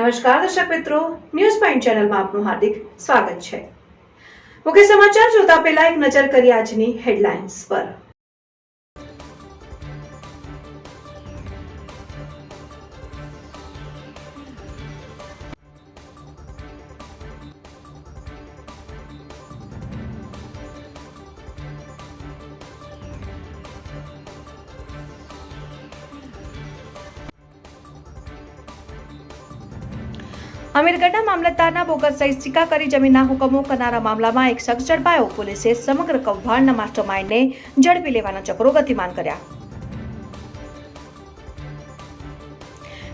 નમસ્કાર દર્શક મિત્રો, ન્યૂઝ પોઈન્ટ ચેનલમાં આપનું હાર્દિક સ્વાગત છે। મુખ્ય સમાચાર જોતા પહેલા એક નજર કરીએ આજની હેડલાઇન્સ પર। અમીરગઢના મામલતદારના બોગસ સહી સિક્કા કરી જમીનના હુકમો કરનારા મામલામાં એક શખ્સ ઝડપાયો। પોલીસે સમગ્ર કૌભાંડના માસ્ટરમાઇન્ડને ઝડપી લેવાના ચક્રો ગતિમાન કર્યા।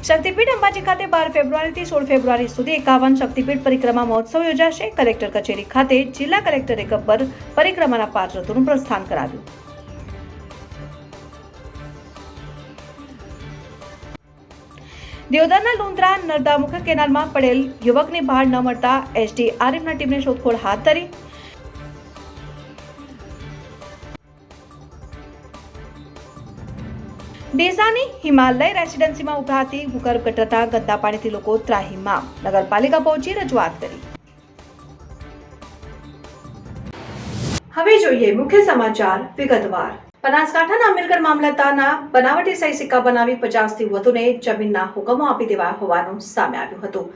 શક્તિપીઠ અંબાજી ખાતે 12 ફેબ્રુઆરીથી 16 ફેબ્રુઆરી સુધી 51 શક્તિપીઠ પરિક્રમા મહોત્સવ યોજાશે। કલેક્ટર કચેરી ખાતે જિલ્લા કલેક્ટરે ગબ્બર પરિક્રમાના 5 રથોનું પ્રસ્થાન કરાવ્યું। દેવદારના લુંદ્રા નર્મદા મુખ્ય કેનાલમાં પડેલ યુવકની બહાર ન મળતા એસડીઆરએફના ટીમને શોધખોળ હાથ ધરી। ડીસાની હિમાલય રેસિડેન્સીમાં ઉભરાતી ભૂગર્ભ ગટરતા ગંદા પાણીથી લોકો ત્રાહિમામ। નગરપાલિકા પહોંચી રજૂઆત કરી। હવે જોઈએ મુખ્ય સમાચાર વિગતવાર। બનાસકાંઠાના અમીરગઢ મામલતદારના બનાવટી સહી સિક્કા બનાવી 50થી વધુને જમીનના હુકમો આપી દેવાયા હોવાનું સામે આવ્યું હતું,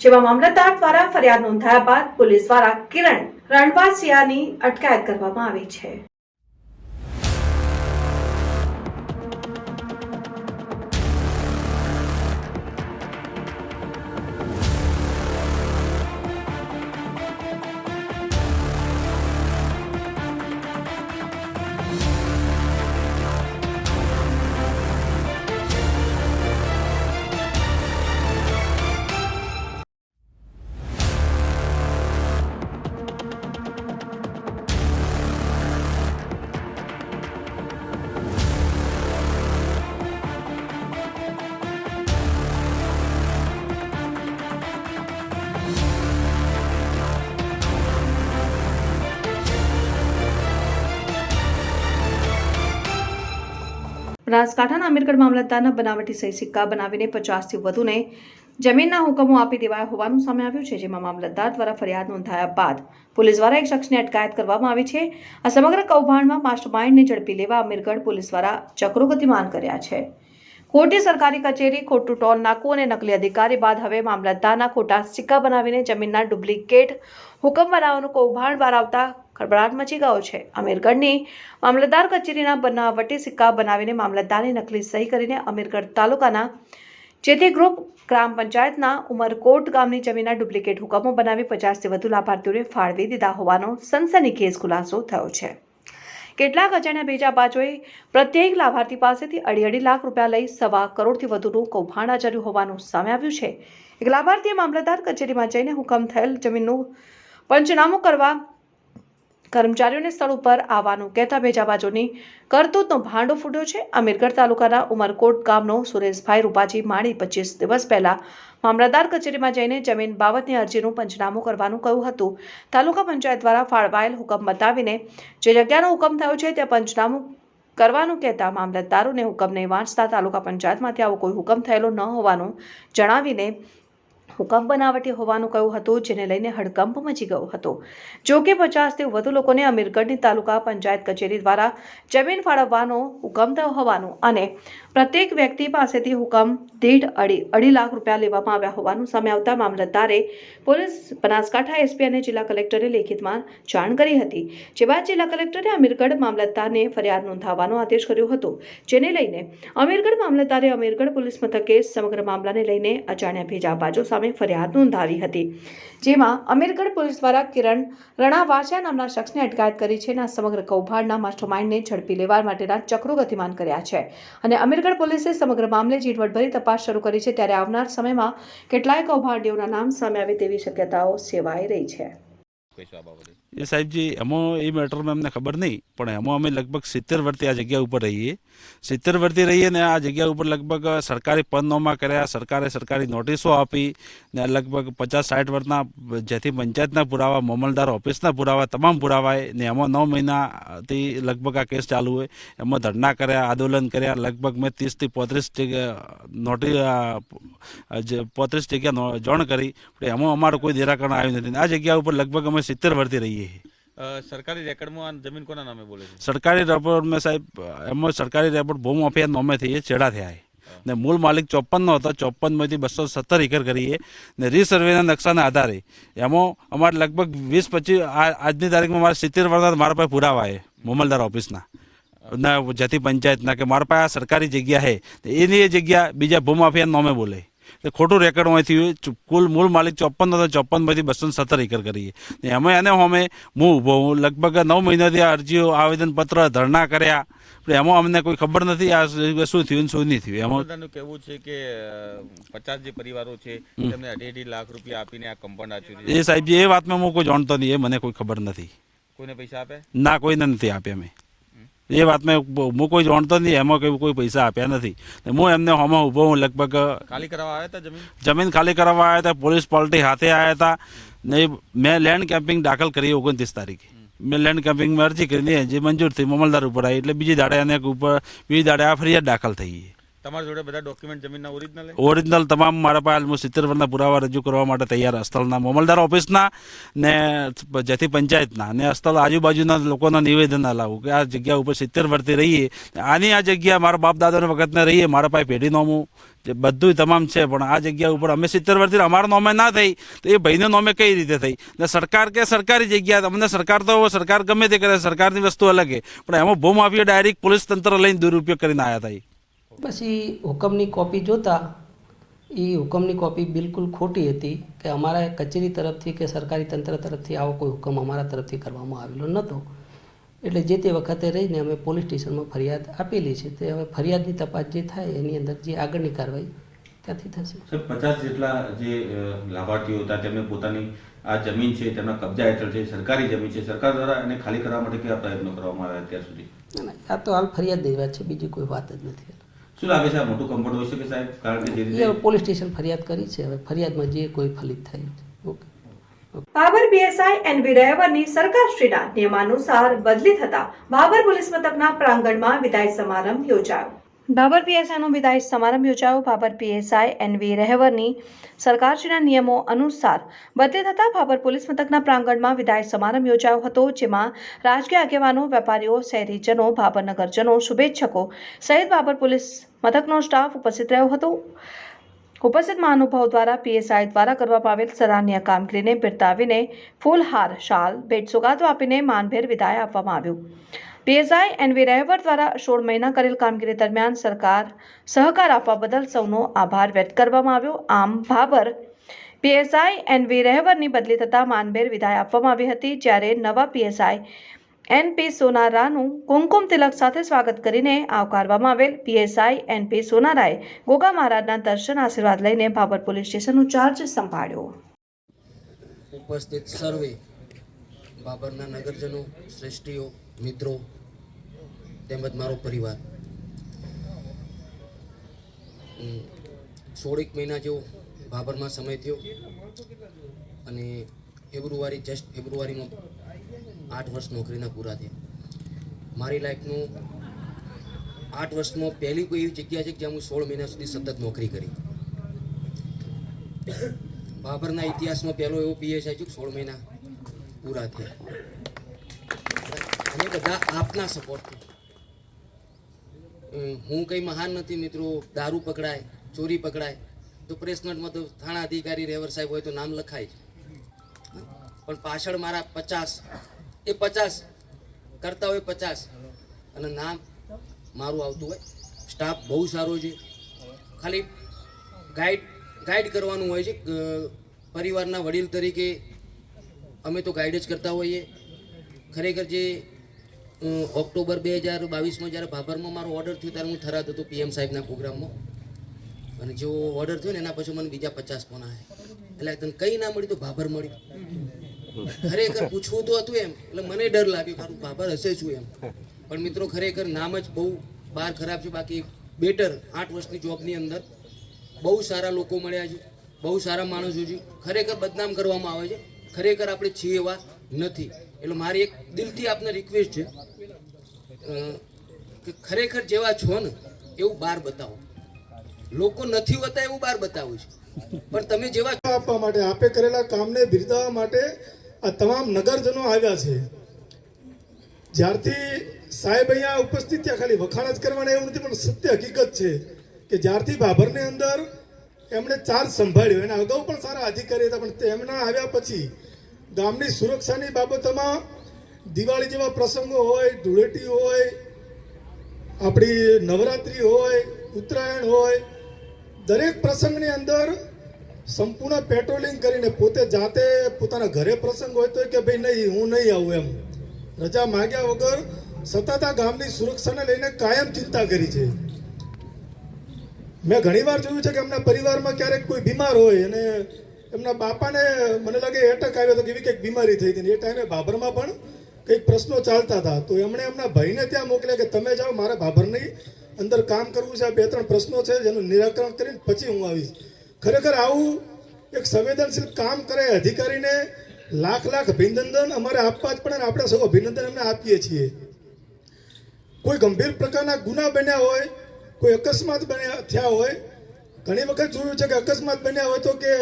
જેમાં મામલતદાર દ્વારા ફરિયાદ નોંધાયા બાદ પોલીસ દ્વારા કિરણ રણવાસિયાની અટકાયત કરવામાં આવી છે। બનાસકાંઠાના અમીરગઢ મામલતદારના બનાવટી સહી સિક્કા બનાવીને 50થી વધુને જમીનના હુકમો આપી દેવાયા હોવાનું સામે આવ્યું છે, જેમાં મામલતદાર દ્વારા ફરિયાદ નોંધાયા બાદ પોલીસ દ્વારા એક શખ્સની અટકાયત કરવામાં આવી છે। આ સમગ્ર કૌભાંડમાં માસ્ટરમાઇન્ડને ઝડપી લેવા અમીરગઢ પોલીસ દ્વારા ચક્રો ગતિમાન કર્યા છે। ખોટી સરકારી કચેરી, ખોટું ટોલ નાકું અને નકલી અધિકારી બાદ હવે મામલતદારના ખોટા સિક્કા બનાવીને જમીનના ડુપ્લિકેટ હુકમ બનાવવાનું કૌભાંડ બહાર આવતા ખળભળાટ મચી ગયો છે। અમીરગઢની મામલતદાર કચેરીના બનાવટી સિક્કા બનાવીને મામલતદારની નકલી સહી કરીને અમીરગઢ તાલુકાના જેથી ગ્રુપ ગ્રામ પંચાયતના ઉમરકોટ ગામની જમીનના ડુપ્લિકેટ હુકમો બનાવી 50થી વધુ લાભાર્થીઓને ફાળવી દીધા હોવાનો સનસનીખેજ ખુલાસો થયો છે। કેટલાક અજાણ્યા ભેજાબાજોએ પ્રત્યેક લાભાર્થી પાસેથી 2.5 લાખ રૂપિયા લઈ 1.25 કરોડથી વધુનું કૌભાંડ આચર્યું હોવાનું સામે આવ્યું છે। એક લાભાર્થીએ મામલતદાર કચેરીમાં જઈને હુકમ થયેલ જમીનનું પંચનામું કરવા કર્મચારીઓને સ્થળ ઉપર આવવાનું કહેતા ભેજાબાજોની કરતૂતનો ભાંડો ફૂટ્યો છે। અમીરગઢ તાલુકાના ઉમરકોટ ગામનો સુરેશભાઈ રૂપાજી માળી 25 દિવસ પહેલા મામલતદાર કચેરીમાં જઈને જમીન બાબતની અરજીનું પંચનામું કરવાનું કહ્યું હતું। તાલુકા પંચાયત દ્વારા ફાળવાયેલ હુકમ બતાવીને જે જગ્યાનો હુકમ થયો છે ત્યાં પંચનામું કરવાનું કહેતા મામલતદારોને હુકમ નહીં વાંચતા તાલુકા પંચાયતમાંથી આવો કોઈ હુકમ થયેલો ન હોવાનું જણાવીને હુકમ બનાવટી હોવાનું કહ્યું હતું, જેને લઈને હડકંપ મચી ગયો હતો। જો કે 50થી વધુ લોકોને અમીરગઢની તાલુકા પંચાયત કચેરી દ્વારા જમીન ફાળવવાનો હુકમ થયો હોવાનું અને પ્રત્યેક વ્યક્તિ પાસેથી હુકમ દીઠ 2.5 લાખ રૂપિયા લેવામાં આવ્યા હોવાનું સામે આવતા મામલતદારે પોલીસ બનાસકાંઠા એસપી અને જિલ્લા કલેક્ટરે લેખિતમાં જાણ કરી હતી, જે બાદ જિલ્લા કલેક્ટરે અમીરગઢ મામલતદારને ફરિયાદ નોંધાવવાનો આદેશ કર્યો હતો, જેને લઈને અમીરગઢ મામલતદારે અમીરગઢ પોલીસ મથકે સમગ્ર મામલાને લઈને અજાણ્યા ભેજાબાજો સામે ફરિયાદ નોંધાવી હતી, જેમાં અમીરગઢ પોલીસ દ્વારા કિરણ રણાવાસિયા નામના શખ્સને અટકાયત કરી છે અને સમગ્ર કૌભાંડના માસ્ટરમાઇન્ડને ઝડપી લેવા માટેના ચક્રો ગતિમાન કર્યા છે અને અમીરગઢ પોલીસે સમગ્ર મામલે ઝીણવટભરી તપાસ શરૂ કરી છે। ત્યારે આવનાર સમયમાં કેટલાય કૌભાંડીઓના નામ સામે આવે તેવી શક્યતાઓ સેવાઈ રહી છે। એ સાહેબજી એમાં એ મેટરમાં અમને ખબર નહીં, પણ એમાં અમે લગભગ 70 વર્ષથી આ જગ્યા ઉપર રહીએ. 70 વર્ષથી રહીએ ને આ જગ્યા ઉપર લગભગ સરકારી પંચનામા કર્યા, સરકારી નોટિસો આપી ને લગભગ 50-60 વર્ષના જેથી પંચાયતના પુરાવા, મામલતદાર ઓફિસના પુરાવા, તમામ પુરાવા ને એમાં 9 મહિનાથી લગભગ આ કેસ ચાલુ હોય. એમાં ધરણા કર્યા, આંદોલન કર્યા, લગભગ મેં 30 થી 35 જગ્યા 35 જગ્યા જાણ કરી, પણ એમાં અમારું કોઈ નિરાકરણ આવ્યું નથી. આ જગ્યા ઉપર લગભગ અમે 70 વર્ષથી રહીએ. સરકારી રેકર્ડમાં આ જમીન કોના નામે બોલે છે? સરકારી રેકોર્ડમાં સાહેબ એમાં સરકારી રેકોર્ડ ભૂમ માફિયા નામે થઈ છેડા થયા ને મૂળ માલિક 54 હતો. 54માંથી 217 એકર કરીએ ને રીસર્વેના નકશાના આધારે એમાં અમારે લગભગ 20-25 આજની તારીખમાં મારા 70 વર્ષના મારા પાસે પુરાવા છે મામલતદાર ઓફિસના ના જેથી પંચાયતના કે મારા પાસે આ સરકારી જગ્યા છે, એની એ જગ્યા બીજા ભૂમાફિયા નામે બોલે. ખોટું રેકર્ડ હોયથી કુલ મૂળ માલિક 54 હતો, 54માંથી 217 એકર કરીએ ને એમાં એને અમે હું ઊભો હું લગભગ 9 મહિનાથી અરજીઓ, આવેદનપત્ર, ધરણા કર્યા, પણ એમાં અમને કોઈ ખબર નથી આ શું થયું શું નહીં થયું. એમાં કહેવું છે કે 50 જે પરિવારો છે તેમને 2.5 લાખ રૂપિયા આપીને આ કમ્પાઉન્ડ આપ્યું. એ સાહેબજી એ વાતમાં હું કોઈ જાણતો નહીં, એ મને કોઈ ખબર નથી. કોઈને પૈસા આપે? ના, કોઈને નથી આપ્યા. અમે એ વાતમાં હું કોઈ જાણતો નહીં, એમાં કોઈ પૈસા આપ્યા નથી. હું એમને હોમાં ઊભો હું લગભગ ખાલી કરાવવા આવ્યા હતા જમીન ખાલી કરાવવા આવ્યા હતા. પોલીસ પાર્ટી હાથે આવ્યા હતા ને મેં લેન્ડ કેમ્પિંગ દાખલ કરી 29 તારીખે. મેં લેન્ડ કેમ્પિંગમાં અરજી કરીને જે મંજૂર થઈ મામલતદાર ઉપર આવી એટલે બીજી દાડે આ ફરિયાદ દાખલ થઈ. તમારા જોડે બધા ડોક્યુમેન્ટ જમીનના ઓરિજિનલ તમામ મારા પાસે હું 70 વર્ષના પુરાવા રજૂ કરવા માટે તૈયાર. સ્થળના મામલતદાર ઓફિસના ને જેથી પંચાયતના ને સ્થળ આજુબાજુના લોકોના નિવેદન લાવું કે આ જગ્યા ઉપર 70 વર્ષથી રહીએ, આની આ જગ્યા મારા બાપ દાદાના વખતને રહીએ, મારા પાસે પેઢીનોમું બધું તમામ છે, પણ આ જગ્યા ઉપર અમે 70 વર્ષથી અમારા નોમે ના થઈ તો એ ભાઈના નોમે કઈ રીતે થઈ? ને સરકાર કે સરકારી જગ્યા, અમને સરકાર ગમે તે કરે, સરકારની વસ્તુ અલગ છે, પણ એમાં ભૂમાફિયા ડાયરેક્ટ પોલીસ તંત્ર લઈને દુરુપયોગ કરીને આવ્યા હતા. બસ એ હુકમની કોપી જોતા એ હુકમની કોપી બિલકુલ ખોટી હતી કે અમારા કચેરી તરફથી કે સરકારી તંત્ર તરફથી આવો કોઈ હુકમ અમારા તરફથી કરવામાં આવેલો નહોતો. એટલે જે તે વખતે રહીને અમે પોલીસ સ્ટેશનમાં ફરિયાદ આપેલી છે. તે હવે ફરિયાદની તપાસ જે થાય એની અંદર જે આગળની કાર્યવાહી ત્યાંથી થશે. સર, 50 જેટલા જે લાભાર્થીઓ હતા તેમને પોતાની આ જમીન છે તેમના કબજા હેઠળ છે, સરકારી જમીન છે, સરકાર દ્વારા એને ખાલી કરવા માટે કેવા પ્રયત્નો કરવામાં આવ્યા અત્યાર સુધી? ના, આ તો હાલ ફરિયાદની વાત છે, બીજી કોઈ વાત જ નથી. શું લાગે છે આ મોટું કમ્પાઉન્ડ હોઈ શકે સાહેબ? કારણ કે જે રીતે પોલીસ સ્ટેશન ફરિયાદ કરી છે, હવે ફરિયાદમાં જે કોઈ ફલિત થાય. ઓકે. ભાભર પીએસઆઈ એનવી રહેવરની સરકારશ્રીના નિયમાનુસાર બદલી થતા ભાભર પોલીસ મથકના પ્રાંગણમાં વિદાય સમારંભ યોજાયો. ભાભર પીએસઆઈનો વિદાય સમારંભ યોજાયો. ભાભર પીએસઆઈ એનવી રહેવરની સરકારશ્રીના નિયમો અનુસાર બદલી થતા ભાભર પોલીસ મથકના પ્રાંગણમાં વિદાય સમારંભ યોજાયો હતો, જેમાં રાજકીય આગેવાનો, વેપારીઓ, શહેરીજનો, ભાભર નગરજનો, શુભેચ્છકો સહિત ભાભર પોલીસ મથકનો સ્ટાફ ઉપસ્થિત રહ્યો હતો. ઉપસ્થિત મહાનુભાવો દ્વારા પીએસઆઈ દ્વારા કરવામાં આવેલ સરાહનીય કામગીરીને બિરદાવીને ફૂલહાર, શાલ, ભેટ સોગાદો આપીને માનભેર વિદાય આપવામાં આવ્યું. પીએસઆઈ એનવી રહેવર દ્વારા 16 મહિના કરેલ કામગીરી દરમિયાન સહકાર આપવા બદલ સૌનો આભાર વ્યક્ત કરવામાં આવ્યો. આમ ભાભર પીએસઆઈ એનવી રહેવરની બદલી થતા માનભેર વિદાય આપવામાં આવી હતી, જ્યારે નવા પીએસઆઈ એનપી સોનારાનું કુમકુમ તિલક સાથે સ્વાગત કરીને આવકારવામાં આવેલ. પીએસઆઈ એનપી સોનારાએ ગોગા મહારાજના દર્શન આશીર્વાદ લઈને ભાભર પોલીસ સ્ટેશનનો ચાર્જ સંભાળ્યો. ઉપસ્થિત સર્વે ભાભરના નગરજનો, શ્રેષ્ઠીઓ, મિત્રો તેમજ મારો પરિવાર 16 મહિના જેવો ભાભરમાં સમય થયો અને ફેબ્રુઆરીમાં 8 વર્ષ નોકરીના પૂરા થયા. મારી લાઈફનું 8 વર્ષમાં પહેલી કોઈ એવી જગ્યા છે કે જ્યાં હું 16 મહિના સુધી સતત નોકરી કરી. ભાભરના ઇતિહાસમાં પહેલો એવો પીએસઆઈ છે 16 મહિના પૂરા થયા અને બધા આપના સપોર્ટથી. હું કંઈ મહાન નથી મિત્રો. દારૂ પકડાય, ચોરી પકડાય તો પ્રેસ નોટમાં તો થાણા અધિકારી રહેવર સાહેબ હોય તો નામ લખાય, પણ પાછળ મારા 50 કરતા હોય 50 અને નામ મારું આવતું હોય. સ્ટાફ બહુ સારો છે, ખાલી ગાઈડ કરવાનું હોય છે. પરિવારના વડીલ તરીકે અમે તો ગાઈડ જ કરતા હોઈએ. ખરેખર જે ઓક્ટોબર 2022માં જ્યારે ભાભરમાં મારો ઓર્ડર થયો ત્યારે હું થરાદ હતો પીએમ સાહેબના પ્રોગ્રામમાં, અને જેવો ઓર્ડર થયો ને એના પછી મને બીજા 50 ફોન આવ્યા. એટલે તને કંઈ ના મળ્યું તો ભાભર મળ્યું. ખરેખર પૂછવું તો હતું એમ, એટલે મને ડર લાગ્યો કે બાબર હશે શું એમ. પણ મિત્રો ખરેખર નામ જ બહુ બહાર ખરાબ છે. બાકી બેટર 8 વર્ષની જોબની અંદર બહુ સારા લોકો મળ્યા છે, બહુ સારા માણસો છે. ખરેખર બદનામ કરવામાં આવે છે, ખરેખર આપણે છીએ એવા નથી. એટલે મારી એક દિલથી આપને રિક્વેસ્ટ છે કે ખરેખર જેવા છો ને એવું બહાર બતાવો. લોકો નથી હોતા એવું બહાર બતાવું છે, પણ તમે જેવા આપવા માટે, આપે કરેલા કામને બિરદાવવા માટે આ તમામ નગરજનો આવ્યા છે. જ્યારથી સાહેબ અહીંયા ઉપસ્થિત થયા, ખાલી વખાણ જ કરવાના એવું નથી, પણ સત્ય હકીકત છે કે જ્યારથી ભાભરની અંદર એમણે ચાર્જ સંભાળ્યો, એના અગાઉ પણ સારા અધિકારી હતા, પણ તેમના આવ્યા પછી ગામની સુરક્ષાની બાબતોમાં દિવાળી જેવા પ્રસંગો હોય, ધૂળેટી હોય, આપણી નવરાત્રિ હોય, ઉત્તરાયણ હોય, દરેક પ્રસંગની અંદર સંપૂર્ણ પેટ્રોલિંગ કરીને પોતે જાતે પોતાના ઘરે પ્રસંગ હોય તો કે ભાઈ નહીં હું નહીં આવું એમ રજા માગ્યા વગર સતત આ ગામની સુરક્ષાને લઈને કાયમ ચિંતા કરી છે. મેં ઘણીવાર જોયું છે કે એમના પરિવારમાં ક્યારેક કોઈ બીમાર હોય અને એમના બાપાને મને લાગે એટેક આવ્યો હતો કે એવી કંઈક બીમારી થઈ હતી, એ ટાઈમે ભાભરમાં પણ કંઈક પ્રશ્નો ચાલતા હતા, તો એમણે એમના ભાઈને ત્યાં મોકલ્યા કે તમે જાઓ, મારે ભાભરની અંદર કામ કરવું છે, આ 2-3 પ્રશ્નો છે જેનું નિરાકરણ કરીને પછી હું આવીશ. ખરેખર આવું એક સંવેદનશીલ કામ કરે અધિકારીને લાખ અભિનંદન અમારે આપવા જ પડે ને આપણે સૌ અભિનંદન એમને આપીએ છીએ. કોઈ ગંભીર પ્રકારના ગુના બન્યા હોય, કોઈ અકસ્માત થયા હોય, ઘણી વખત જોયું છે કે અકસ્માત બન્યા હોય તો કે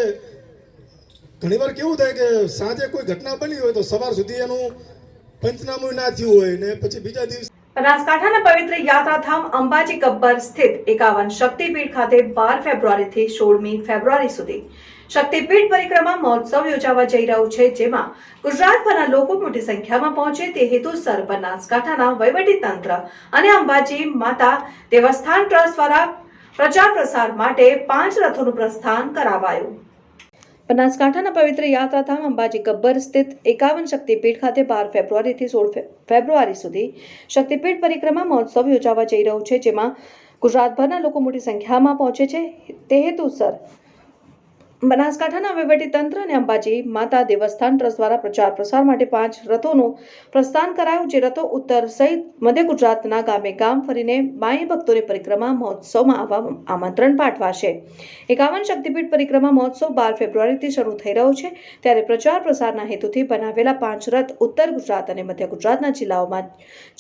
ઘણીવાર કેવું થાય કે સાંજે કોઈ ઘટના બની હોય તો સવાર સુધી એનું પંચનામું ના થયું હોય ને પછી બીજા દિવસે. બનાસકાંઠાના પવિત્ર યાત્રાધામ અંબાજી ગબ્બર સ્થિત 51 શક્તિપીઠ ખાતે 12 ફેબ્રુઆરીથી 16મી ફેબ્રુઆરી સુધી શક્તિપીઠ પરિક્રમા મહોત્સવ યોજાવા જઈ રહ્યો છે, જેમાં ગુજરાતભરના લોકો મોટી સંખ્યામાં પહોંચે તે હેતુસર બનાસકાંઠાના વહીવટીતંત્ર અને અંબાજી માતા દેવસ્થાન ટ્રસ્ટ દ્વારા પ્રચાર પ્રસાર માટે 5 રથોનું પ્રસ્થાન કરાવાયું. બનાસકાંઠાના પવિત્ર યાત્રાધામ અંબાજી ગબ્બર સ્થિત 51 શક્તિપીઠ ખાતે 12 ફેબ્રુઆરીથી 16 ફેબ્રુઆરી સુધી શક્તિપીઠ પરિક્રમા મહોત્સવ યોજાવા જઈ રહ્યો છે, જેમાં ગુજરાતભરના લોકો મોટી સંખ્યામાં પહોંચે છે તે હેતુસર બનાસકાંઠાના વહીવટીતંત્ર અને અંબાજી માતા દેવસ્થાન ટ્રસ્ટ દ્વારા પ્રચાર પ્રસાર માટે 5 રથોનું પ્રસ્થાન કરાયું, જે રથો ઉત્તર સહિત મધ્ય ગુજરાતના ગામે ગામ ફરીને માઈ ભક્તોને પરિક્રમા મહોત્સવમાં આવવા આમંત્રણ પાઠવાશે. 51 શક્તિપીઠ પરિક્રમા મહોત્સવ 12 ફેબ્રુઆરીથી શરૂ થઈ રહ્યો છે, ત્યારે પ્રચાર પ્રસારના હેતુથી બનાવેલા 5 રથ ઉત્તર ગુજરાત અને મધ્ય ગુજરાતના જિલ્લાઓમાં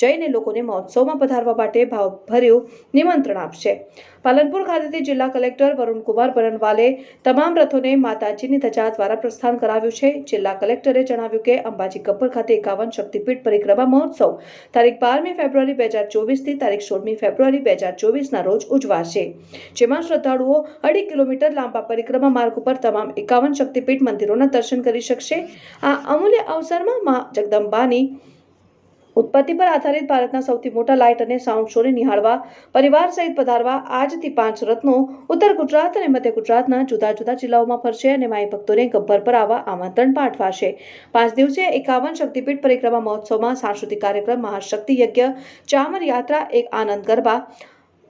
જઈને લોકોને મહોત્સવમાં પધારવા માટે ભાવભર્યું નિમંત્રણ આપશે. પાલનપુર ખાતેથી જિલ્લા કલેક્ટર વરુણકુમાર બરનવાલે તમામ રથોને માતાજીની ધજા દ્વારા પ્રસ્થાન કરાવ્યું છે. જિલ્લા કલેક્ટરે જણાવ્યું કે અંબાજી ગબ્બર ખાતે 51 શક્તિપીઠ પરિક્રમા મહોત્સવ તારીખ 12મી ફેબ્રુઆરી 2024 થી તારીખ 16મી ફેબ્રુઆરી 2024ના રોજ ઉજવાશે, જેમાં શ્રદ્ધાળુઓ 2.5 કિલોમીટર લાંબા પરિક્રમા માર્ગ ઉપર તમામ 51 શક્તિપીઠ મંદિરોના દર્શન કરી શકશે. આ અમૂલ્ય અવસરમાં મા જગદંબાની ઉત્પત્તિ પર આધારિત ભારતના સૌથી મોટા લાઇટ અને સાઉન્ડ શોને નિહાળવા પરિવાર સહિત પધારવા આજથી 5 રથનો ઉત્તર ગુજરાત અને મધ્ય ગુજરાતના જુદા જુદા જિલ્લાઓમાં ફરશે અને માઈ ભક્તોને ગબ્બર પર આવવા આમંત્રણ પાઠવાશે. 5 દિવસીય 51 શક્તિપીઠ પરિક્રમા મહોત્સવમાં સાંસ્કૃતિક કાર્યક્રમ, મહાશક્તિ યજ્ઞ, ચામર યાત્રા, એક આનંદ ગરબા,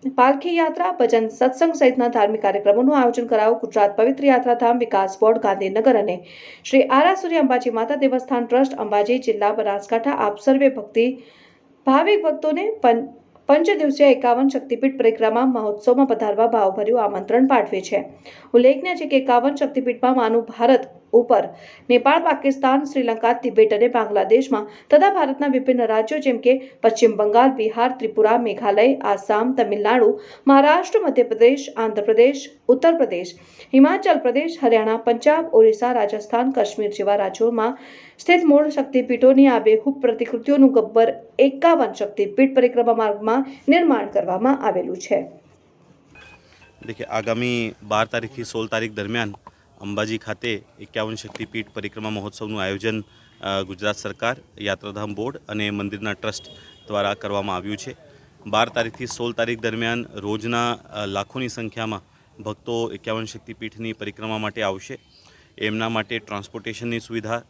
પાલખી યાત્રા, ભજન, સત્સંગ સહિતના ધાર્મિક કાર્યક્રમોનું આયોજન કરાયું. ગુજરાત પવિત્ર યાત્રાધામ વિકાસ બોર્ડ ગાંધીનગર અને શ્રી આરાસુરી અંબાજી માતા દેવસ્થાન ટ્રસ્ટ અંબાજી જિલ્લા બનાસકાંઠા આપ સર્વે ભાવિક ભક્તોને 5 દિવસીય 51 શક્તિપીઠ પરિક્રમા મહોત્સવમાં પધારવા ભાવભર્યું આમંત્રણ પાઠવે છે. ઉલ્લેખનીય છે કે 51 શક્તિપીઠમાં માનું ભારત ઉપર નેપાળ, પાકિસ્તાન, શ્રીલંકા, તિબેટ અને બાંગ્લાદેશમાં તથા ભારતના વિભિન્ન રાજ્યો જેમ કે પશ્ચિમ બંગાળ, બિહાર, ત્રિપુરા, મેઘાલય, આસામ, તમિલનાડુ, મહારાષ્ટ્ર, મધ્યપ્રદેશ, આંધ્રપ્રદેશ, ઉત્તર પ્રદેશ, હિમાચલ પ્રદેશ, હરિયાણા, પંજાબ, ઓરિસ્સા, રાજસ્થાન, કાશ્મીર જેવા રાજ્યોમાં સ્થિત મૂળ શક્તિપીઠોની આબેહૂબ પ્રતિકૃતિઓનું ગબ્બર 51 શક્તિપીઠ પરિક્રમા માર્ગમાં નિર્માણ કરવામાં આવેલું છે. देखिए आगामी 12 તારીખથી 16 તારીખ દરમિયાન અંબાજી ખાતે 51 શક્તિપીઠ પરિક્રમા મહોત્સવનું આયોજન ગુજરાત સરકાર, યાત્રાધામ બોર્ડ અને મંદિરના ટ્રસ્ટ દ્વારા કરવામાં આવ્યું છે. 12 તારીખથી 16 તારીખ દરમિયાન રોજના લાખોની સંખ્યામાં ભક્તો 51 શક્તિપીઠની પરિક્રમા માટે આવશે. એમના માટે ટ્રાન્સપોર્ટેશનની સુવિધા,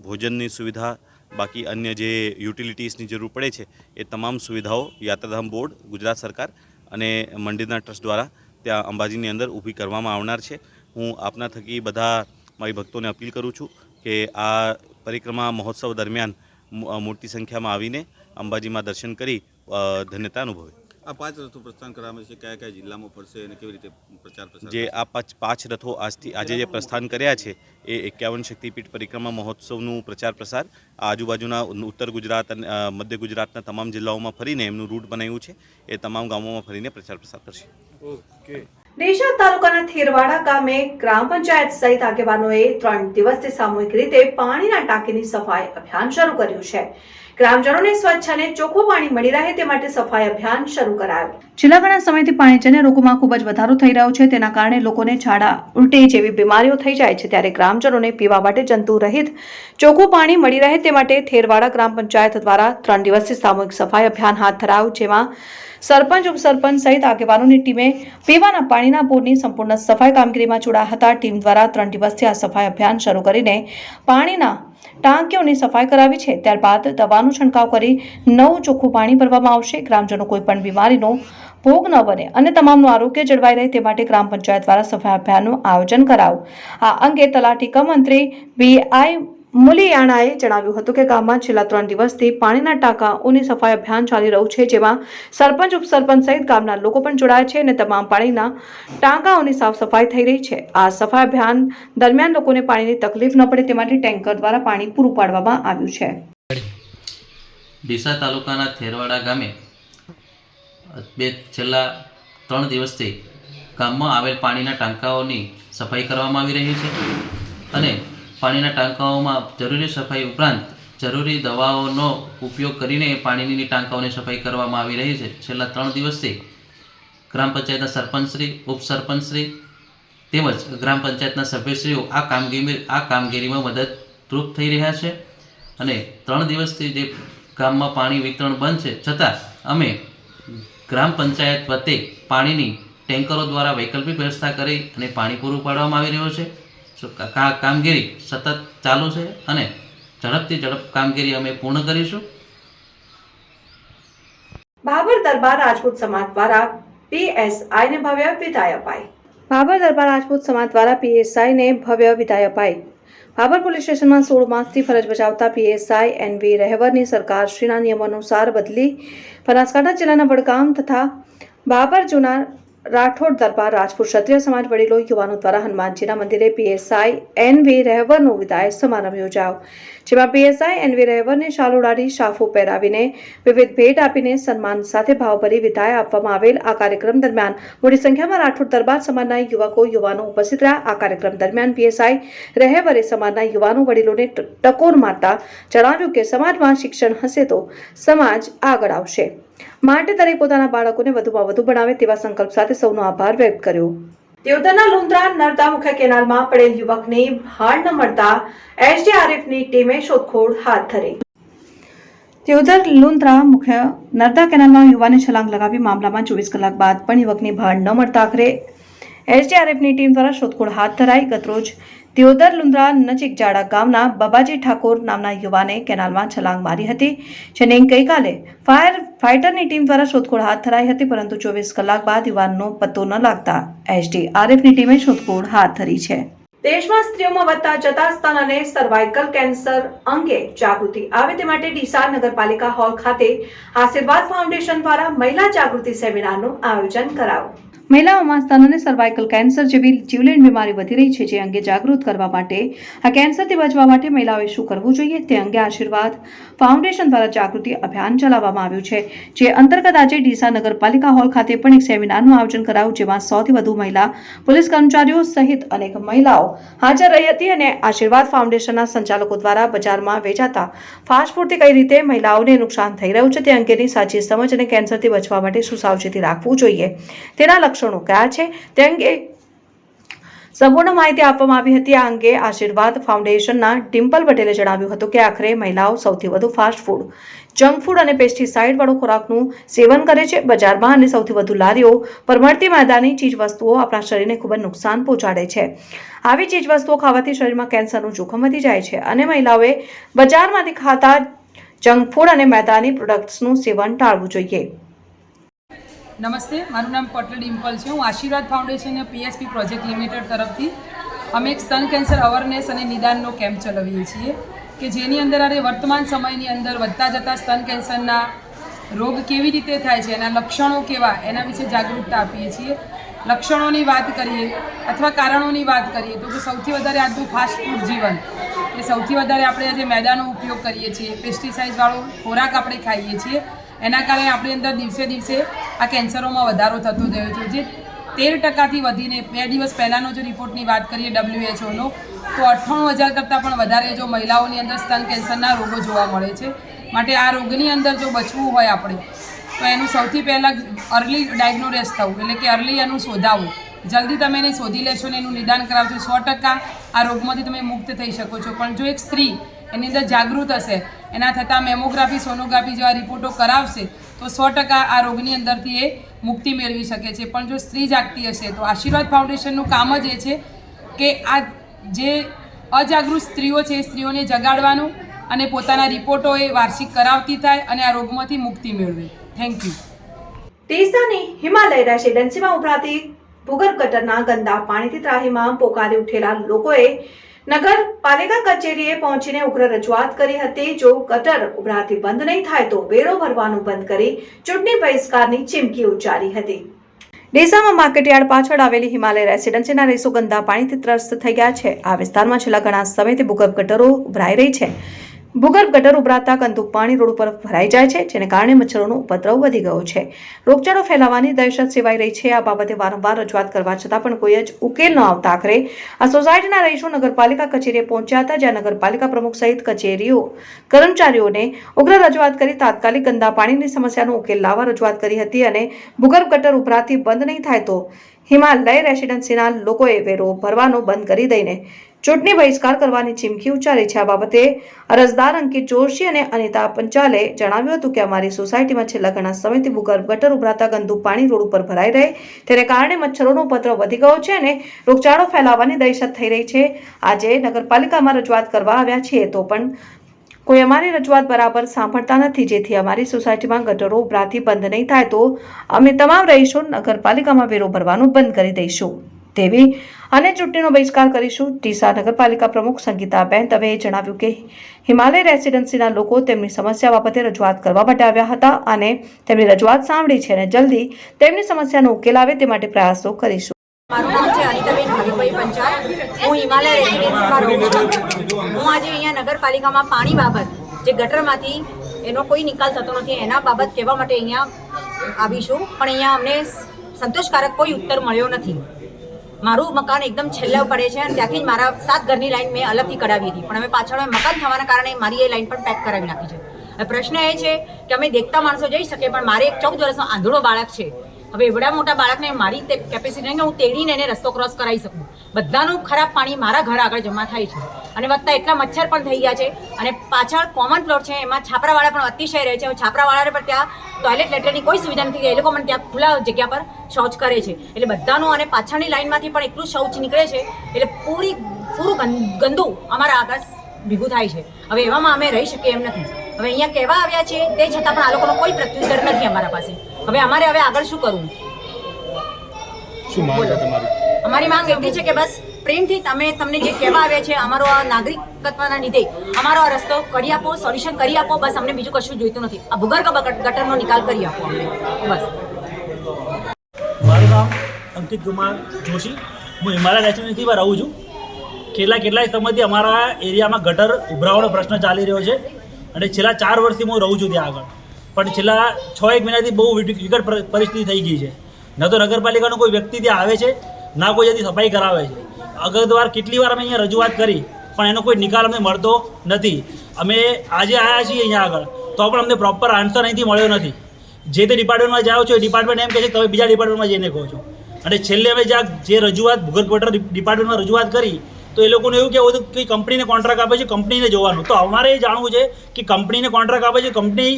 ભોજનની સુવિધા, બાકી અન્ય જે યુટિલિટીઝની જરૂર પડે છે એ તમામ સુવિધાઓ યાત્રાધામ બોર્ડ, ગુજરાત સરકાર અને મંદિરના ટ્રસ્ટ દ્વારા ત્યાં અંબાજીની અંદર ઊભી કરવામાં આવનાર છે. હું આપના થકી બધા મારી ભક્તોને અપીલ કરું છું કે આ પરિક્રમા મહોત્સવ દરમિયાન મોટી સંખ્યામાં આવીને અંબાજીમાં દર્શન કરી ધન્યતા અનુભવે. આ 5 રથો પ્રસ્થાન કરવામાં છે, કયા કયા જિલ્લામાં ફરશે અને કેવી રીતે પ્રચાર પ્રસાર? જે આ 5 રથો આજે જે પ્રસ્થાન કર્યા છે એ 51 શક્તિપીઠ પરિક્રમા મહોત્સવનું પ્રચાર પ્રસાર આજુબાજુના ઉત્તર ગુજરાત અને મધ્ય ગુજરાતના તમામ જિલ્લાઓમાં ફરીને એમનું રૂટ બનાવ્યું છે. એ તમામ ગામોમાં ફરીને પ્રચાર પ્રસાર કરશે. ડીસા તાલુકાના થેરવાડા ગામે ગ્રામ પંચાયત સહિત આગેવાનોએ 3 દિવસથી સામૂહિક રીતે પાણીના ટાંકીની સફાઈ અભિયાન શરૂ કર્યું છે. ગ્રામજનોને સ્વચ્છ અને ચોખ્ખું પાણી મળી રહે તે માટે સફાઈ અભિયાન શરૂ કરાયું. છેલ્લા ઘણા સમયથી પાણીજન્ય રોગોમાં ખૂબ જ વધારો થઈ રહ્યો છે. તેના કારણે લોકોને ઝાડા ઉલટી જેવી બીમારીઓ થઈ જાય છે. ત્યારે ગ્રામજનોને પીવા માટે જંતુ રહિત ચોખ્ખું પાણી મળી રહે તે માટે થેરવાડા ગ્રામ પંચાયત દ્વારા 3 દિવસથી સામૂહિક સફાઈ અભિયાન હાથ ધરાયું, જેમાં સરપંચ ઉપસરપંચ સહિત આગેવાનોની ટીમે પીવાના પાણીના બોરની સંપૂર્ણ સફાઈ કામગીરીમાં જોડાયા હતા. ટીમ દ્વારા 3 દિવસથી આ સફાઈ અભિયાન શરૂ કરીને પાણીના ટાંકીઓની સફાઈ કરાવી છે. ત્યારબાદ દવાનો છંટકાવ કરી નવું ચોખ્ખું પાણી ભરવામાં આવશે. ગ્રામજનો કોઈ પણ બીમારીનો ભોગ ન બને અને તમામનું આરોગ્ય જળવાઈ રહે તે માટે ગ્રામ પંચાયત દ્વારા સફાઈ અભિયાનનું આયોજન કરાયું. આ અંગે તલાટી કમ મંત્રી BI મુલિયાણાએ જણાવ્યું હતું કે ગામમાં છેલ્લા 3 દિવસથી પાણીના ટાંકાઓની સફાઈ અભિયાન ચાલી રહ્યું છે, જેમાં સરપંચ ઉપસરપંચ સહિત ગામના લોકો પણ જોડાયા છે અને તમામ પાણીના ટાંકાઓની સાફ સફાઈ થઈ રહી છે. આ સફાઈ અભિયાન દરમિયાન લોકોને પાણીની તકલીફ ન પડે તે માટે ટેન્કર દ્વારા પાણી પૂરું પાડવામાં આવ્યું છે. ડીસા તાલુકાના થેરવાડા ગામે છેલ્લા 3 દિવસથી ગામમાં આવેલ પાણીના ટાંકાઓની સફાઈ કરવામાં આવી રહી છે અને પાણીના ટાંકાઓમાં જરૂરી સફાઈ ઉપરાંત જરૂરી દવાઓનો ઉપયોગ કરીને પાણીની ટાંકાઓની સફાઈ કરવામાં આવી રહી છે. છેલ્લા 3 દિવસથી ગ્રામ પંચાયતના સરપંચશ્રી, ઉપસરપંચશ્રી તેમજ ગ્રામ પંચાયતના સભ્યશ્રીઓ આ કામગીરીમાં મદદરૂપ થઈ રહ્યા છે અને 3 દિવસથી જે ગામમાં પાણી વિતરણ બંધ છે છતાં અમે ગ્રામ પંચાયત વતી પાણીની ટેન્કરો દ્વારા વૈકલ્પિક વ્યવસ્થા કરી અને પાણી પૂરું પાડવામાં આવી રહ્યું છે. કામગીરી સતત ચાલુ છે અને ઝડપ કામગીરી અમે પૂર્ણ કરીશું. ભાભર દરબાર રાજપૂત સમાજ દ્વારા PSI ને ભવ્ય વિદાય અપાઈ. ભાભર દરબાર રાજપૂત સમાજ દ્વારા PSI ને ભવ્ય વિદાય અપાઈ. ભાભર પોલીસ સ્ટેશનમાં 16 માસથી ફરજ બજાવતા PSI NV રહેવરની સરકારશ્રીના નિયમો અનુસાર બદલી બનાસકાંઠા જિલ્લાના વડગામ તથા ભાભર જૂના રાઠોડ દરબાર રાજપૂત ક્ષત્રિય સમાજ વડીલો યુવાનો દ્વારા હનુમાનજીના મંદિરે PSI NV રહેવરનો વિદાય સમારંભ યોજાયો, જેમાં PSI NV રહેવરને શાલ ઉડાડી શાફો પહેરાવીને વિવિધ ભેટ આપીને સન્માન સાથે ભાવભરી વિદાય આપવામાં આવેલ. આ કાર્યક્રમ દરમિયાન મોટી સંખ્યામાં રાઠોડ દરબાર સમાજના યુવાનો ઉપસ્થિત રહ્યા. આ કાર્યક્રમ દરમિયાન PSI રહેવરે સમાજના યુવાનો વડીલોને ટકોર મારતા જણાવ્યું કે સમાજમાં શિક્ષણ હશે તો સમાજ આગળ આવશે, માટે દરેક પોતાના બાળકોને વધુમાં વધુ ભણાવે તેવા સંકલ્પ સાથે સૌનો આભાર વ્યક્ત કર્યો. દેવધરના લુંદ્રા નર્મદા મુખ્ય કેનાલમાં પડેલ યુવકને ભાળ ન મળતા SDRFની ટીમે શોધખોળ હાથ ધરી. દેવધર લુંદ્રા મુખ્ય નર્મદા કેનાલમાં યુવાને છલાંગ લગાવી મામલામાં 24 કલાક બાદ પણ યુવકની ભાળ ન મળતા આખરે SDRFની ટીમ દ્વારા શોધખોળ હાથ ધરાઈ. ગતરોજ દિયોદર લુંદ્રા નજીક જાડા ગામના બાબાજી ઠાકોર નામના યુવાને કેનાલમાં છલાંગ મારી હતી, જેને ગઈકાલે ફાયર ફાઇટરની ટીમ દ્વારા શોધખોળ હાથ ધરાઈ હતી, પરંતુ 24 કલાક બાદ યુવાનનો પત્તો ન લાગતા SDRFની ટીમે શોધખોળ હાથ ધરી છે. દેશમાં સ્ત્રીઓમાં વધતા જતા સ્તન અને સર્વાઇકલ કેન્સર અંગે જાગૃતિ આવે તે માટે ડીસા નગરપાલિકા હોલ ખાતે આશીર્વાદ ફાઉન્ડેશન દ્વારા મહિલા જાગૃતિ સેમિનારનું આયોજન કરાયું. મહિલાઓમાં સ્તન અને સર્વાઇકલ કેન્સર જેવી જીવલેણ બીમારી વધી રહી છે, જે અંગે જાગૃત કરવા માટે આ કેન્સરથી બચવા માટે મહિલાઓએ શું કરવું જોઈએ તે અંગે આશીર્વાદ ફાઉન્ડેશન દ્વારા જાગૃતિ અભિયાન ચલાવવામાં આવ્યું છે, જે અંતર્ગત આજે ડીસા નગરપાલિકા હોલ ખાતે પણ એક સેમિનારનું આયોજન કરાયું, જેમાં 100થી વધુ મહિલા પોલીસ કર્મચારીઓ સહિત અનેક મહિલાઓ હાજર રહી હતી અને આશીર્વાદ ફાઉન્ડેશનના સંચાલકો દ્વારા બજારમાં વેચાતા ફાસ્ટ ફૂડથી કઈ રીતે મહિલાઓને નુકસાન થઈ રહ્યું છે તે અંગેની સાચી સમજ અને કેન્સરથી બચવા માટે શું સાવચેતી રાખવું જોઈએ તેના લક્ષણો કયા છે તે અંગે સંપૂર્ણ માહિતી આપવામાં આવી હતી. આ અંગે આશીર્વાદ ફાઉન્ડેશનના ડિમ્પલ પટેલે જણાવ્યું હતું કે આખરે મહિલાઓ સૌથી વધુ ફાસ્ટ ફૂડ, જંક ફૂડ અને પેસ્ટિસાઇડ વાળો ખોરાકનું સેવન કરે છે. બજારમાં અને સૌથી વધુ લારીઓ પર મળતી મેદાની ચીજ વસ્તુઓ આપણા શરીરને ખૂબ જ નુકસાન પહોંચાડે છે. આવી ચીજ વસ્તુઓ ખાવાથી શરીરમાં કેન્સરનું જોખમ વધી જાય છે અને મહિલાઓએ બજારમાંથી ખાતા જંક ફૂડ અને મેદાની પ્રોડક્ટ્સનું સેવન ટાળવું જોઈએ. નમસ્તે, મારું નામ પટેલ ડિમ્પલ છે. હું આશીર્વાદ ફાઉન્ડેશન PSP પ્રોજેક્ટ લિમિટેડ તરફથી અમે એક સ્તન કેન્સર અવેરનેસ અને નિદાનનો કેમ્પ ચલાવીએ છીએ. કે જેની અંદર અરે વર્તમાન સમયની અંદર વધતા જતા સ્તન કેન્સરના રોગ કેવી રીતે થાય છે, એના લક્ષણો કેવા, એના વિશે જાગૃતતા આપીએ છીએ. લક્ષણોની વાત કરીએ અથવા કારણોની વાત કરીએ તો કે સૌથી વધારે આજનું ફાસ્ટ ફૂડ જીવન, કે સૌથી વધારે આપણે આજે મેદાનો ઉપયોગ કરીએ છીએ, પેસ્ટિસાઇડવાળો ખોરાક આપણે ખાઈએ છીએ, એના કારણે આપણી અંદર દિવસે દિવસે આ કેન્સરોમાં વધારો થતો ગયો છે, જે 13% વધીને 2 દિવસ પહેલાંનો જો રિપોર્ટની વાત કરીએ WHOનો તો 98,000 કરતાં પણ વધારે જો મહિલાઓની અંદર સ્તન કેન્સરના રોગો જોવા મળે છે. માટે આ રોગની અંદર જો બચવું હોય આપણે તો એનું સૌથી પહેલાં અર્લી ડાયગ્નોસિસ થવું, એટલે કે અર્લી એનું શોધાવવું. જલ્દી તમે એને શોધી લેશો ને એનું નિદાન કરાવશો 100% આ રોગમાંથી તમે મુક્ત થઈ શકો છો. પણ જો એક સ્ત્રી એની અંદર જાગૃત હશે, એના થતાં મેમોગ્રાફી, સોનોગ્રાફી જેવા રિપોર્ટો કરાવશે તો 100% આ રોગની અંદરથી એ મુક્તિ મેળવી શકે છે. પણ જો સ્ત્રી જાગતી હશે તો આશીર્વાદ ફાઉન્ડેશનનું કામ જ એ છે કે આ જે અજાગૃત સ્ત્રીઓ છે એ સ્ત્રીઓને જગાડવાનું અને પોતાના રિપોર્ટો એ વાર્ષિક કરાવતી થાય અને આ રોગમાંથી મુક્તિ મેળવે. Thank you. ડીસાની હિમાલય રેસિડેન્સીમાં ઉભરાતી ભૂગર્ભ ગટરના ગંદા પાણીથી ત્રાહિમામ પોકારી ઉઠેલા લોકોએ નગરપાલિકા કચેરીએ પહોંચીને ઉગ્ર રજૂઆત કરી હતી. જો ગટર ઉભરાતી બંધ નહીં થાય તો વેરો ભરવાનું બંધ કરી ચૂંટણી બહિષ્કારની ચીમકી ઉચ્ચારી હતી. ડીસામાં માર્કેટયાર્ડ પાછળ આવેલી હિમાલય રેસિડેન્સીના રહીશો ગંદા પાણીથી ત્રસ્ત થઈ ગયા છે. આ વિસ્તારમાં છેલ્લા ઘણા સમયથી ભૂગર્ભ ગટરો ઉભરાઈ રહી છે. ભૂગર્ભ ગટર ઉભરાતા ગંદુ પાણી રોડ ઉપર ભરાઈ જાય છે, જેને કારણે મચ્છરોનો ઉપદ્રવ વધી ગયો છે. રોગચાળો ફેલાવાની દહેશત સેવાઈ રહી છે. આ બાબતે વારંવાર રજૂઆત કરવા છતાં પણ કોઈ જ ઉકેલ ન આવતા આખરે આ સોસાયટીના રહીશો નગરપાલિકા કચેરીએ પહોંચ્યા હતા, જ્યાં નગરપાલિકા પ્રમુખ સહિત કચેરીઓ કર્મચારીઓને ઉગ્ર રજૂઆત કરી તાત્કાલિક ગંદા પાણીની સમસ્યાનો ઉકેલ લાવવા રજૂઆત કરી હતી અને ભૂગર્ભ ગટર ઉભરાતી બંધ નહીં થાય તો હિમાલય રેસિડેન્સીના લોકોએ વેરો ભરવાનો બંધ કરી દઈને ચૂંટણી બહિષ્કાર કરવાની ચીમકી ઉચ્ચારી છે. આ બાબતે અરજદાર અંકિત જોશી અને અનિતા પંચાલે જણાવ્યું હતું કે અમારી સોસાયટીમાં છેલ્લા ઘણા સમયથી ભૂગર્ભ ગટર ઉભરાતા ગંદુ પાણી રોડ ઉપર ભરાઈ રહે, તેને કારણે મચ્છરોનો ઉપદ્રવ વધી ગયો છે અને રોગચાળો ફેલાવાની દહેશત થઈ રહી છે. આજે નગરપાલિકામાં રજૂઆત કરવા આવ્યા છીએ તો પણ કોઈ અમારી રજૂઆત બરાબર સાંભળતા નથી, જેથી અમારી સોસાયટીમાં ગટરો ઉભરાતી બંધ નહીં થાય તો અમે તમામ રહીશો નગરપાલિકામાં વેરો ભરવાનું બંધ કરી દઈશું તેવી અને ચૂંટણીનો બહિષ્કાર કરીશું. ડીસા નગરપાલિકા પ્રમુખ સંગીતાબેન દવેએ જણાવ્યું કે હિમાલય રેસિડેન્સીના લોકો તેમની સમસ્યા બાબતે રજૂઆત કરવા માટે આવ્યા હતા અને તેમની રજૂઆત સાંભળી છે અને જલ્દી તેમની સમસ્યાનો ઉકેલ આવે તે માટે પ્રયાસો કરીશું. મારું નામ છે અનિતાબેન ભાવિભાઈ પંચાલ. હું હિમાલય રેસિડેન્સીમાં રહું છું. હું આજે અહીંયા નગરપાલિકામાં પાણી બાબત જે ગટરમાંથી એનો કોઈ નિકાલ થતો નથી એના બાબત કહેવા માટે અહીંયા આવી છું, પણ અહીંયા અમને સંતોષકારક કોઈ ઉત્તર મળ્યો નથી. મારું મકાન એકદમ છેલ્લે પડે છે અને ત્યાંથી જ મારા 7 ઘરની લાઈન મેં અલગથી કઢાવી હતી, પણ અમે પાછળ મકાન થવાના કારણે મારી એ લાઈન પણ પેક કરાવી નાખી છે. હવે પ્રશ્ન એ છે કે અમે દેખતા માણસો જઈ શકીએ, પણ મારે એક 14 વર્ષનો આંધળો બાળક છે. હવે એવડા મોટા બાળકને મારી કેપેસિટી નહીં કે હું તેડીને એને રસ્તો ક્રોસ કરાવી શકું. બધાનું ખરાબ પાણી મારા ઘર આગળ જમા થાય છે અને વધતા એટલા મચ્છર પણ થઈ ગયા છે અને પાછળ કોમન પ્લોટ છે એમાં છાપરાવાળા પણ અતિશય રહે છે. છાપરાવાળાને પણ ત્યાં ટોયલેટ લેટરની કોઈ સુવિધા નથી, એ લોકો પણ ત્યાં ખુલ્લા જગ્યા પર શૌચ કરે છે. એટલે બધાનું અને પાછળની લાઈનમાંથી પણ એટલું શૌચ નીકળે છે એટલે પૂરું ગંદુ અમારા આગળ ભેગું થાય છે. હવે એવામાં અમે રહી શકીએ એમ નથી. હવે અહીંયા કહેવા આવ્યા છીએ તે છતાં પણ આ લોકોનો કોઈ પ્રત્યુત્તર નથી અમારા પાસે. હવે અમારે આગળ શું કરવું? અમારી માંગ એટલી છે કે બસ પ્રેમથી તમને જે કહેવા આવ્યા છે અમારો આ નાગરિકત્વના લીધે અમારો આ રસ્તો કરી આપો, સોલ્યુશન કરી આપો. બસ અમને બીજું કશું જોઈતું નથી. આ ભૂગર્ભ ગટરનો નિકાલ કરી આપો અમને બસ. મારું નામ અંકિત કુમાર જોશી. હું હિમાલય રેસિડેન્સીમાં રહું છું. કેટલાય સમયથી અમારા એરિયામાં ગટર ઉભરાવાનો પ્રશ્ન ચાલી રહ્યો છે અને છેલ્લા 4 વર્ષથી હું રહું છું ત્યાં આગળ. પણ છેલ્લા 6-1 મહિનાથી બહુ વિકટ પરિસ્થિતિ થઈ ગઈ છે. ન તો નગરપાલિકાનો કોઈ વ્યક્તિ ત્યાં આવે છે, ના કોઈ જતી સફાઈ કરાવે છે. અગરવાર કેટલી વાર અમે અહીંયા રજૂઆત કરી પણ એનો કોઈ નિકાલ અમને મળતો નથી. અમે આજે આવ્યા છીએ અહીંયા આગળ તો પણ અમને પ્રોપર આન્સર અહીંથી મળ્યો નથી. જે તે ડિપાર્ટમેન્ટમાં જાઓ છો એ ડિપાર્ટમેન્ટ એમ કહે છે કે તમે બીજા ડિપાર્ટમેન્ટમાં જઈને કહો છો. અને છેલ્લે અમે જે રજૂઆત ભૂગર્ભ ગટર ડિપાર્ટમેન્ટમાં રજૂઆત કરી તો એ લોકોને એવું કહેવું હતું કે કંપનીને કોન્ટ્રાક્ટ આપે છે, કંપનીને જોવાનું. તો અમારે એ જાણવું છે કે કંપનીને કોન્ટ્રાક્ટ આપે છે, કંપની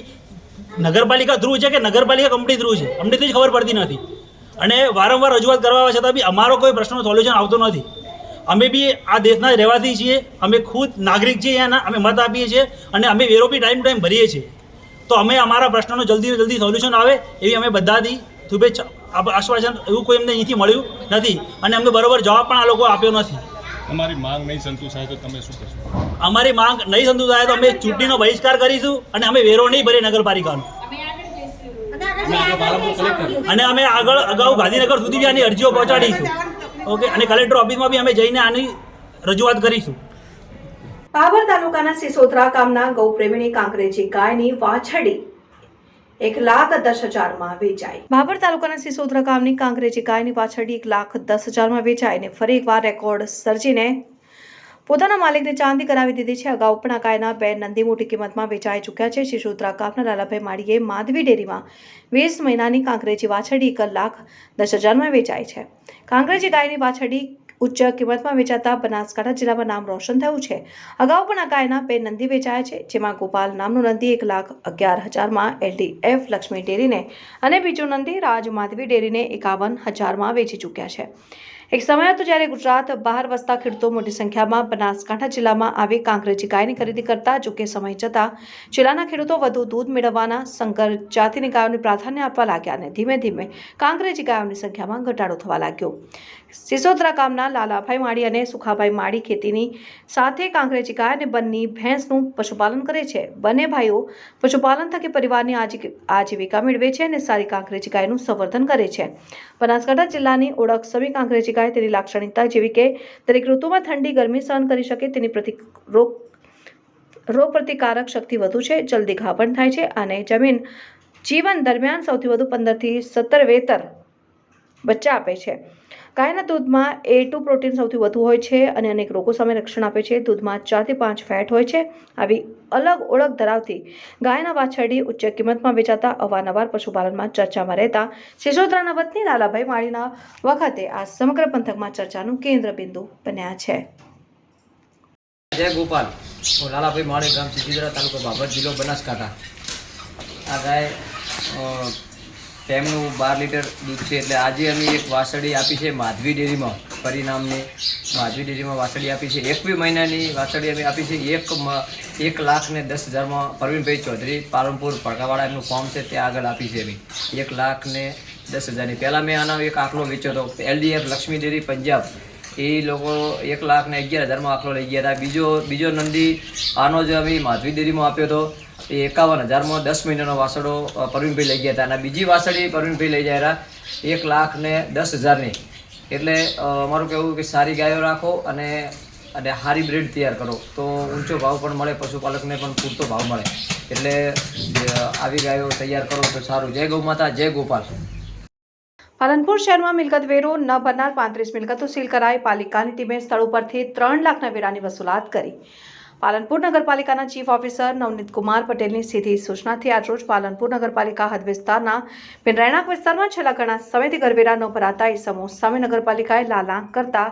નગરપાલિકા થ્રુ છે કે નગરપાલિકા કંપની થ્રુ છે, અમને તો જ ખબર પડતી નથી. અને વારંવાર રજૂઆત કરવા છતાં બી અમારો કોઈ પ્રશ્નનો સોલ્યુશન આવતો નથી. અમે બી આ દેશના રહેવાસી છીએ, અમે ખુદ નાગરિક છીએ અહીંયાના, અમે મત આપીએ છીએ અને અમે વેરો બી ટાઈમ ટુ ટાઈમ ભરીએ છીએ. તો અમે અમારા પ્રશ્નનો જલ્દી સોલ્યુશન આવે એવી અમે બધાથી શુભેચ્છા આશ્વાસન એવું કોઈ અમને અહીંથી મળ્યું નથી અને અમને બરાબર જવાબ પણ આ લોકો આપ્યો નથી. તમારી માંગ નહીં સંતોષાય તો તમે શું કરશો? અમારી માંગ નહીં સંતોષાય તો અમે ચૂંટણીનો બહિષ્કાર કરીશું અને અમે વેરો નહીં ભરીએ નગરપાલિકાનો. અને અમે અગાઉ ગાંધીનગર સુધી બી આની અરજીઓ પહોંચાડીશું. ઓકે, અને કલેક્ટર ઓફિસમાં બી અમે જઈને આની રજૂઆત કરીશું. ભાભર તાલુકાના સિસોદરા ગામના ગૌપ્રેમીની કાંકરેજી ગાયની વાછડી 1,10,000 વેચાઈ. ભાભર તાલુકાના સિસોદરા ગામની કાંકરેજી ગાયની વાછડી 1,10,000 વેચાઈ અને ફરી એકવાર રેકોર્ડ સર્જીને પોતાના માલિકને ચાંદી કરાવી દીધી છે. અગાઉ પણ આ ગાયના 2 નંદી મોટી કિંમતમાં વેચાઈ ચૂક્યા છે. સિસોદરા ગામના લાલાભાઈ માળીએ માધવી ડેરીમાં 20 મહિનાની કાંકરેજી વાછડી 1,10,000 વેચાઈ છે. કાંકરેજી ગાયની વાછડી ઉચ્ચ કિંમતમાં વેચાતા બનાસકાંઠા જિલ્લામાં નામ રોશન થયું છે. અગાઉ પણ આ ગાયના 2 નંદી વેચાયા છે, જેમાં ગોપાલ નામનું નંદી 1,11,000 LDF લક્ષ્મી ડેરીને અને બીજું નંદી રાજ માધવી ડેરીને 51,000 વેચી ચૂક્યા છે. એક સમય હતો જ્યારે ગુજરાત બહાર વસતા ખેડૂતો મોટી સંખ્યામાં બનાસકાંઠા જિલ્લામાં આવી કાંકરેજી ગાયની ખરીદી કરતા. જોકે સમય જતાં જિલ્લાના ખેડૂતો વધુ દૂધ મેળવવાના સંકર જાતિની ગાયોને પ્રાધાન્ય આપવા લાગ્યા અને ધીમે ધીમે કાંકરેજી ગાયોની સંખ્યામાં ઘટાડો થવા લાગ્યો. સિસોદરા ગામના લાલાભાઈ માળી અને સુખાભાઈ માળી ખેતીની સાથે કાંકરેજી ગાય અને બંની ભેંસનું પશુપાલન કરે છે. બંને ભાઈઓ પશુપાલન થકી પરિવારની આજીવિકા મેળવે છે અને સારી કાંકરેજી ગાયનું સંવર્ધન કરે છે. બનાસકાંઠા જિલ્લાની ઓળખ સમી કાંકરેજી ગાય તેની લાક્ષણિકતા જેવી કે દરેક ઋતુમાં ઠંડી ગરમી સહન કરી શકે, તેની રોગ પ્રતિકારક શક્તિ વધુ છે, જલ્દી ગાભણ થાય છે અને જીવન દરમિયાન સૌથી વધુ 15 થી 17 વેતર બચ્ચા આપે છે. ગાયના દૂધમાં A2 પ્રોટીન સૌથી વધુ હોય છે અને અનેક રોગો સામે રક્ષણ આપે છે. દૂધમાં 4 થી 5 ફેટ હોય છે. આવી અલગ ઓળખ ધરાવતી ગાયના વાછરડી ઉચ્ચ કિંમતમાં વેચાતા અવારનવાર પશુપાલનમાં ચર્ચામાં રહેતા સિસોદરાના વતની લાલાભાઈ માળીના વખતે આ સમગ્ર પંથકમાં ચર્ચાનું કેન્દ્ર બિંદુ બન્યા છે. જય ગોપાલ, હું લાલાભાઈ માળી, ગામ સિસોદરા, તાલુકો ભાભર, જિલ્લો બનાસકાંઠા. આ ગાય ટાઈમનું 12 લીટર દૂધ છે. એટલે આજે અમે એક વાછરડી આપી છે માધવી ડેરીમાં, પરિણામની માધવી ડેરીમાં વાછરડી આપી છે. 21 મહિનાની વાછરડી અમે આપી છે. 1,10,000 પરવીનભાઈ ચૌધરી, પાલનપુર ભડકાવાળા એમનું ફોર્મ છે, ત્યાં આગળ આપી છે અમે 1,10,000. પહેલાં મેં આનો એક આંકડો વેચ્યો હતો LDF લક્ષ્મી ડેરી પંજાબ, એ લોકો 1,11,000 આંકડો લઈ ગયા હતા. બીજો નંદી આનો જ અમે માધવી ડેરીમાં આપ્યો હતો, એ 51,000 10 મહિનાનો વાસળો પરવીનભાઈ લઈ ગયા હતા. અને બીજી વાસળી પરવીનભાઈ લઈ જાય 1,10,000ની. એટલે અમારું કહેવું કે સારી ગાયો રાખો અને સારી બ્રીડ તૈયાર કરો તો ઊંચો ભાવ પણ મળે, પશુપાલકને પણ પૂરતો ભાવ મળે. એટલે આવી ગાયો તૈયાર કરો તો સારું. જય ગૌ માતા, જય ગોપાલ. પાલનપુર શહેરમાં મિલકત વેરો ન ભરનાર 35 મિલકતો સીલ કરાઈ. પાલિકાની ટીમે સ્થળ ઉપરથી 3 લાખના વેરાની વસૂલાત કરી. પાલનપુર નગરપાલિકાના ચીફ ઓફિસર નવનીત કુમાર પટેલની સીધી સૂચનાથી આજરોજ પાલનપુર નગરપાલિકા હદ વિસ્તારના રહેણાંક વિસ્તારમાં છેલ્લા ઘણા સમયથી ઘરવેરા ન ભરાતા ઇસમો સામે નગરપાલિકાએ લાલાં કરતા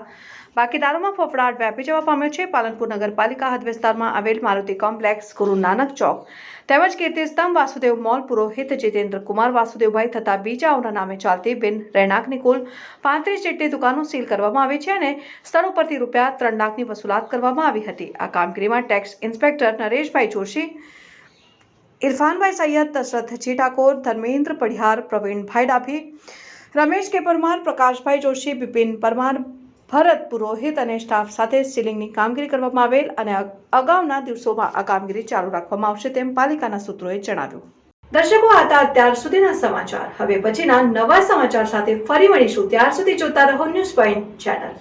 બાકીદારોમાં ફફડાટ વ્યાપી જવા પામ્યો છે. પાલનપુર નગરપાલિકા હદ વિસ્તારમાં આવેલ મારુતિ કોમ્પ્લેક્સ, ગુરુ નાનક ચોક તેમજ કીર્તિસ્તંભ, વાસુદેવ મોલ, પુરોહિત જીતેન્દ્ર કુમાર વાસુદેવભાઈ તથા બીજાઓના નામે ચાલતી બિન રહેણાંકની કુલ 35 જેટલી દુકાનો સીલ કરવામાં આવી છે અને સ્થળ ઉપરથી રૂપિયા 3 લાખની વસૂલાત કરવામાં આવી હતી. આ કામગીરીમાં ટેક્સ ઇન્સ્પેક્ટર નરેશભાઈ જોશી, ઇરફાનભાઈ સૈયદ, દશરથજી ઠાકોર, ધર્મેન્દ્ર પઢિયાર, પ્રવીણભાઈ ડાભી, રમેશ કે પરમાર, પ્રકાશભાઈ જોશી, બિપિન પરમાર, ભરત પુરોહિત અને સ્ટાફ સાથે સીલિંગની કામગીરી કરવામાં આવેલ અને અગાઉના દિવસોમાં આ કામગીરી ચાલુ રાખવામાં આવશે તેમ પાલિકાના સૂત્રોએ જણાવ્યું. દર્શકો, આ હતા અત્યાર સુધીના સમાચાર. હવે પછીના નવા સમાચાર સાથે ફરી મળીશું. ત્યાર સુધી જોતા રહો ન્યૂઝ પોઈન્ટ ચેનલ.